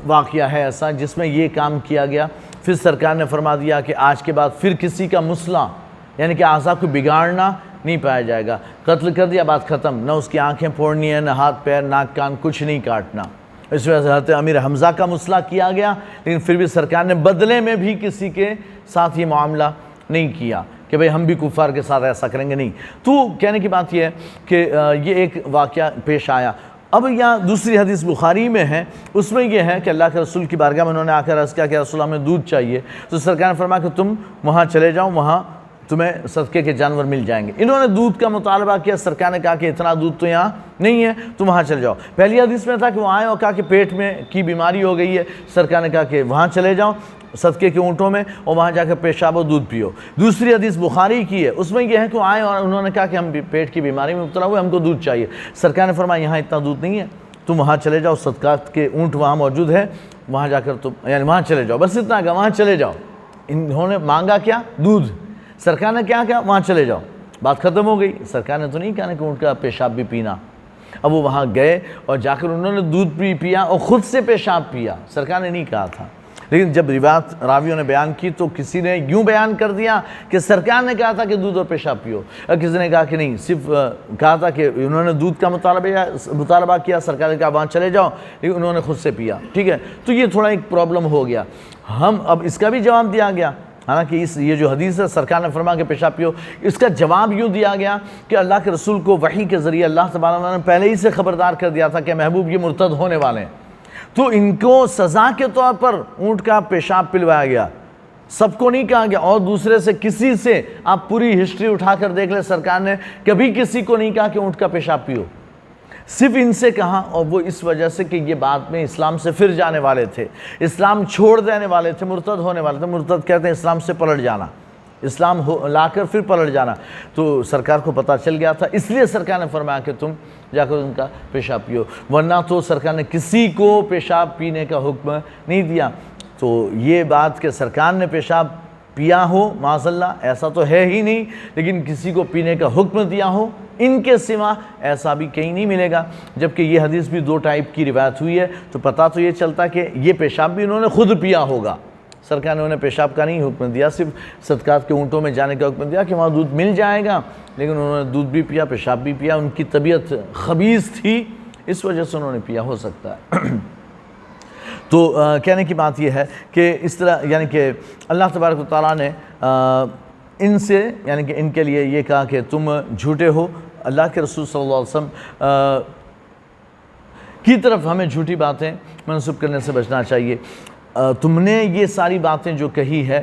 واقعہ ہے ایسا جس میں یہ کام کیا گیا۔ پھر سرکار نے فرما دیا کہ آج کے بعد پھر کسی کا مسلح یعنی کہ اعضاء کو بگاڑنا نہیں پایا جائے گا، قتل کر دیا بات ختم، نہ اس کی آنکھیں پھوڑنی ہے، نہ ہاتھ پیر ناک کان کچھ نہیں کاٹنا۔ اس وجہ سے حضرت امیر حمزہ کا مسلح کیا گیا، لیکن پھر بھی سرکار نے بدلے میں بھی کسی کے ساتھ یہ معاملہ نہیں کیا کہ بھئی ہم بھی کفار کے ساتھ ایسا کریں گے، نہیں۔ تو کہنے کی بات یہ ہے کہ یہ ایک واقعہ پیش آیا۔ اب یہاں دوسری حدیث بخاری میں ہے، اس میں یہ ہے کہ اللہ کے رسول کی بارگاہ میں انہوں نے آ کر عرض کیا کہ رسول ہمیں دودھ چاہیے، تو سرکار نے فرمایا کہ تم وہاں چلے جاؤ، وہاں تمہیں صدقے کے جانور مل جائیں گے۔ انہوں نے دودھ کا مطالبہ کیا، سرکار نے کہا کہ اتنا دودھ تو یہاں نہیں ہے، تم وہاں چلے جاؤ۔ پہلی حدیث میں تھا کہ وہ آئے اور کہا کہ پیٹ میں کی بیماری ہو گئی ہے، سرکار نے کہا کہ وہاں چلے جاؤ صدقے کے اونٹوں میں اور وہاں جا کر پیشاب و دودھ پیو۔ دوسری حدیث بخاری کی ہے، اس میں یہ ہے کہ وہ آئے اور انہوں نے کہا کہ ہم پیٹ کی بیماری میں مبتلا ہوئے، ہم کو دودھ چاہیے۔ سرکار نے فرمایا یہاں اتنا دودھ نہیں ہے، تم وہاں چلے جاؤ، صدقات کے اونٹ وہاں موجود ہے، وہاں جا کر تم یعنی وہاں چلے جاؤ، بس اتنا کہ وہاں چلے جاؤ۔ انہوں نے مانگا کیا؟ دودھ۔ سرکار نے کیا کہا؟ وہاں چلے جاؤ، بات ختم ہو گئی۔ سرکار نے تو نہیں کہا کہ اونٹ کا پیشاب بھی پینا۔ اب وہ وہاں گئے اور جا کر انہوں نے دودھ بھی پیا اور خود سے پیشاب پیا، سرکار نے نہیں کہا تھا، لیکن جب روایت راویوں نے بیان کی تو کسی نے یوں بیان کر دیا کہ سرکار نے کہا تھا کہ دودھ اور پیشاب پیو، اور کسی نے کہا کہ نہیں، صرف کہا تھا کہ انہوں نے دودھ کا مطالبہ کیا، سرکار نے کہا وہاں چلے جاؤ، لیکن انہوں نے خود سے پیا، ٹھیک ہے۔ تو یہ تھوڑا ایک پرابلم ہو گیا۔ ہم اب اس کا بھی جواب دیا گیا، حالانکہ یہ جو حدیث ہے سرکار نے فرمایا کہ پیشاب پیو، اس کا جواب یوں دیا گیا کہ اللہ کے رسول کو وحی کے ذریعے اللہ تبارک و تعالیٰ نے پہلے ہی سے خبردار کر دیا تھا کہ محبوب یہ مرتد ہونے والے ہیں، تو ان کو سزا کے طور پر اونٹ کا پیشاب پلوایا گیا، سب کو نہیں کہا گیا۔ اور دوسرے سے کسی سے آپ پوری ہسٹری اٹھا کر دیکھ لیں، سرکار نے کبھی کسی کو نہیں کہا کہ اونٹ کا پیشاب پیو، صرف ان سے کہا، اور وہ اس وجہ سے کہ یہ بعد میں اسلام سے پھر جانے والے تھے، اسلام چھوڑ دینے والے تھے، مرتد ہونے والے تھے۔ مرتد کہتے ہیں اسلام سے پلٹ جانا، اسلام لا کر پھر پلٹ جانا، تو سرکار کو پتہ چل گیا تھا، اس لیے سرکار نے فرمایا کہ تم جا کر ان کا پیشاب پیو، ورنہ تو سرکار نے کسی کو پیشاب پینے کا حکم نہیں دیا۔ تو یہ بات کہ سرکار نے پیشاب پیا ہو معاذ اللہ ایسا تو ہے ہی نہیں، لیکن کسی کو پینے کا حکم دیا ہو ان کے سوا ایسا بھی کہیں نہیں ملے گا۔ جبکہ یہ حدیث بھی 2 ٹائپ کی روایت ہوئی ہے، تو پتہ تو یہ چلتا کہ یہ پیشاب بھی انہوں نے خود پیا ہوگا، سرکار نے انہیں پیشاب کا نہیں حکم دیا، صرف صدقات کے اونٹوں میں جانے کا حکم دیا کہ وہاں دودھ مل جائے گا، لیکن انہوں نے دودھ بھی پیا، پیشاب بھی پیا، ان کی طبیعت خبیث تھی اس وجہ سے انہوں نے پیا، ہو سکتا ہے۔ تو کہنے کی بات یہ ہے کہ اس طرح یعنی کہ اللہ تبارک و تعالیٰ نے ان سے یعنی کہ ان کے لیے یہ کہا کہ تم جھوٹے ہو، اللہ کے رسول صلی اللہ علیہ وسلم کی طرف ہمیں جھوٹی باتیں منسوب کرنے سے بچنا چاہیے۔ تم نے یہ ساری باتیں جو کہی ہے،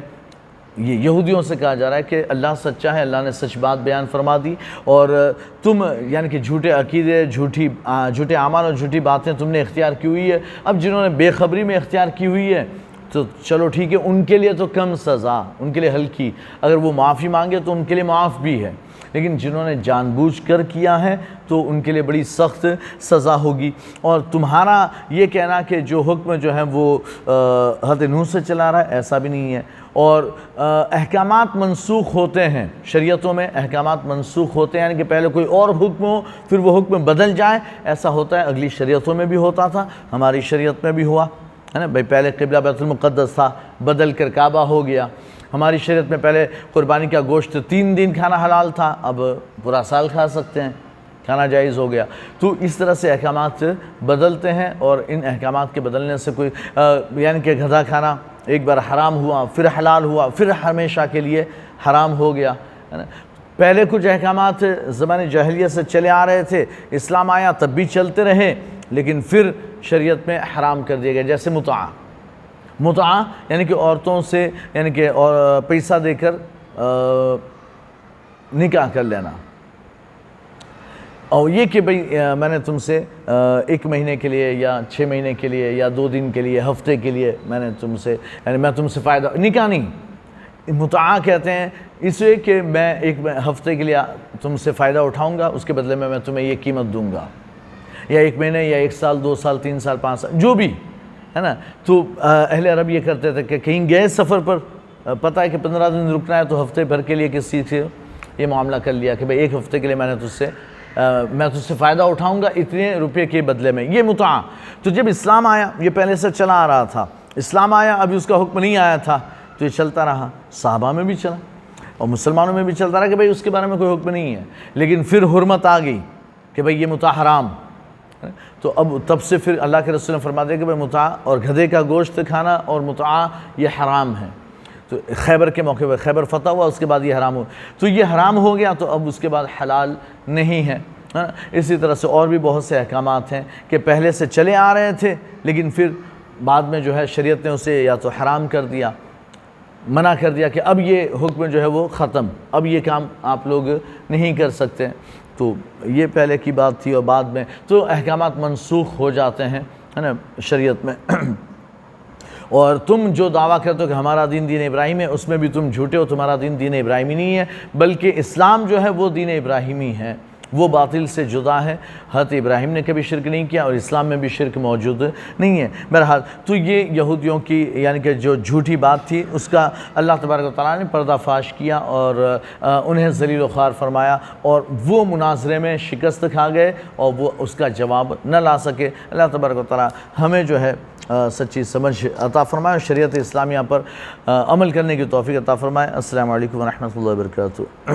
یہ یہودیوں سے کہا جا رہا ہے کہ اللہ سچا ہے، اللہ نے سچ بات بیان فرما دی، اور تم یعنی کہ جھوٹے عقیدے، جھوٹے اعمال اور جھوٹی باتیں تم نے اختیار کی ہوئی ہے۔ اب جنہوں نے بے خبری میں اختیار کی ہوئی ہے تو چلو ٹھیک ہے، ان کے لیے تو کم سزا، ان کے لیے ہلکی، اگر وہ معافی مانگے تو ان کے لیے معاف بھی ہے، لیکن جنہوں نے جان بوجھ کر کیا ہے تو ان کے لیے بڑی سخت سزا ہوگی۔ اور تمہارا یہ کہنا کہ جو حکم جو ہے وہ حضرت نوح سے چلا رہا ہے، ایسا بھی نہیں ہے۔ اور احکامات منسوخ ہوتے ہیں، شریعتوں میں احکامات منسوخ ہوتے ہیں، یعنی کہ پہلے کوئی اور حکم ہو پھر وہ حکم بدل جائے، ایسا ہوتا ہے، اگلی شریعتوں میں بھی ہوتا تھا، ہماری شریعت میں بھی ہوا ہے نا، بھائی پہلے قبلہ بیت المقدس تھا، بدل کر کعبہ ہو گیا۔ ہماری شریعت میں پہلے قربانی کا گوشت 3 دن کھانا حلال تھا، اب پورا سال کھا سکتے ہیں، کھانا جائز ہو گیا۔ تو اس طرح سے احکامات بدلتے ہیں، اور ان احکامات کے بدلنے سے کوئی یعنی کہ گدھا کھانا ایک بار حرام ہوا، پھر حلال ہوا، پھر ہمیشہ کے لیے حرام ہو گیا، ہے نا۔ پہلے کچھ احکامات زمانے جاہلیت سے چلے آ رہے تھے، اسلام آیا تب بھی چلتے رہے، لیکن پھر شریعت میں حرام کر دیا گیا، جیسے متعہ یعنی کہ عورتوں سے یعنی کہ پیسہ دے کر نکاح کر لینا، اور یہ کہ بھئی میں نے تم سے 1 مہینے کے لیے یا 6 مہینے کے لیے یا 2 دن کے لیے، ہفتے کے لیے میں نے تم سے یعنی میں تم سے فائدہ، نکاح نہیں، متعہ کہتے ہیں اس لیے کہ میں 1 ہفتے کے لیے تم سے فائدہ اٹھاؤں گا، اس کے بدلے میں تمہیں یہ قیمت دوں گا، یا 1 مہینے یا 1 سال 2 سال 3 سال 5 سال جو بھی ہے نا۔ تو اہل عرب یہ کرتے تھے کہ کہیں گئے سفر پر، پتہ ہے کہ 15 دن رکنا ہے، تو ہفتے بھر کے لیے کسی سے یہ معاملہ کر لیا کہ بھئی 1 ہفتے کے لیے میں تجھ سے فائدہ اٹھاؤں گا اتنے روپے کے بدلے میں، یہ متعہ۔ تو جب اسلام آیا، یہ پہلے سے چلا آ رہا تھا، اسلام آیا ابھی اس کا حکم نہیں آیا تھا، تو یہ چلتا رہا، صحابہ میں بھی چلا اور مسلمانوں میں بھی چلتا رہا کہ بھئی اس کے بارے میں کوئی حکم نہیں ہے، لیکن پھر حرمت آ گئی کہ بھئی یہ متعہ حرام، تو اب تب سے پھر اللہ کے رسول نے فرما دیا کہ بھئی متعہ اور گدھے کا گوشت کھانا اور متعہ یہ حرام ہے۔ تو خیبر کے موقع پر خیبر فتح ہوا، اس کے بعد یہ حرام ہوا، تو یہ حرام ہو گیا، تو اب اس کے بعد حلال نہیں ہے۔ اسی طرح سے اور بھی بہت سے احکامات ہیں کہ پہلے سے چلے آ رہے تھے، لیکن پھر بعد میں جو ہے شریعت نے اسے یا تو حرام کر دیا، منع کر دیا کہ اب یہ حکم جو ہے وہ ختم، اب یہ کام آپ لوگ نہیں کر سکتے۔ تو یہ پہلے کی بات تھی، اور بعد میں تو احکامات منسوخ ہو جاتے ہیں، ہے نا، شریعت میں۔ اور تم جو دعویٰ کرتے ہو کہ ہمارا دین دین ابراہیم ہے، اس میں بھی تم جھوٹے ہو، تمہارا دین دین ابراہیمی نہیں ہے، بلکہ اسلام جو ہے وہ دین ابراہیمی ہے، وہ باطل سے جدا ہے۔ حضرت ابراہیم نے کبھی شرک نہیں کیا، اور اسلام میں بھی شرک موجود نہیں ہے۔ بہرحال تو یہ یہودیوں کی یعنی کہ جو جھوٹی بات تھی، اس کا اللہ تبارک و تعالیٰ نے پردہ فاش کیا اور انہیں ذلیل و خوار فرمایا، اور وہ مناظرے میں شکست کھا گئے اور وہ اس کا جواب نہ لا سکے۔ اللہ تبارک و تعالیٰ ہمیں جو ہے سچی سمجھ عطا فرمائے، شریعت اسلامیہ پر عمل کرنے کی توفیق عطا فرمائے۔ السلام علیکم ورحمۃ اللہ وبرکاتہ۔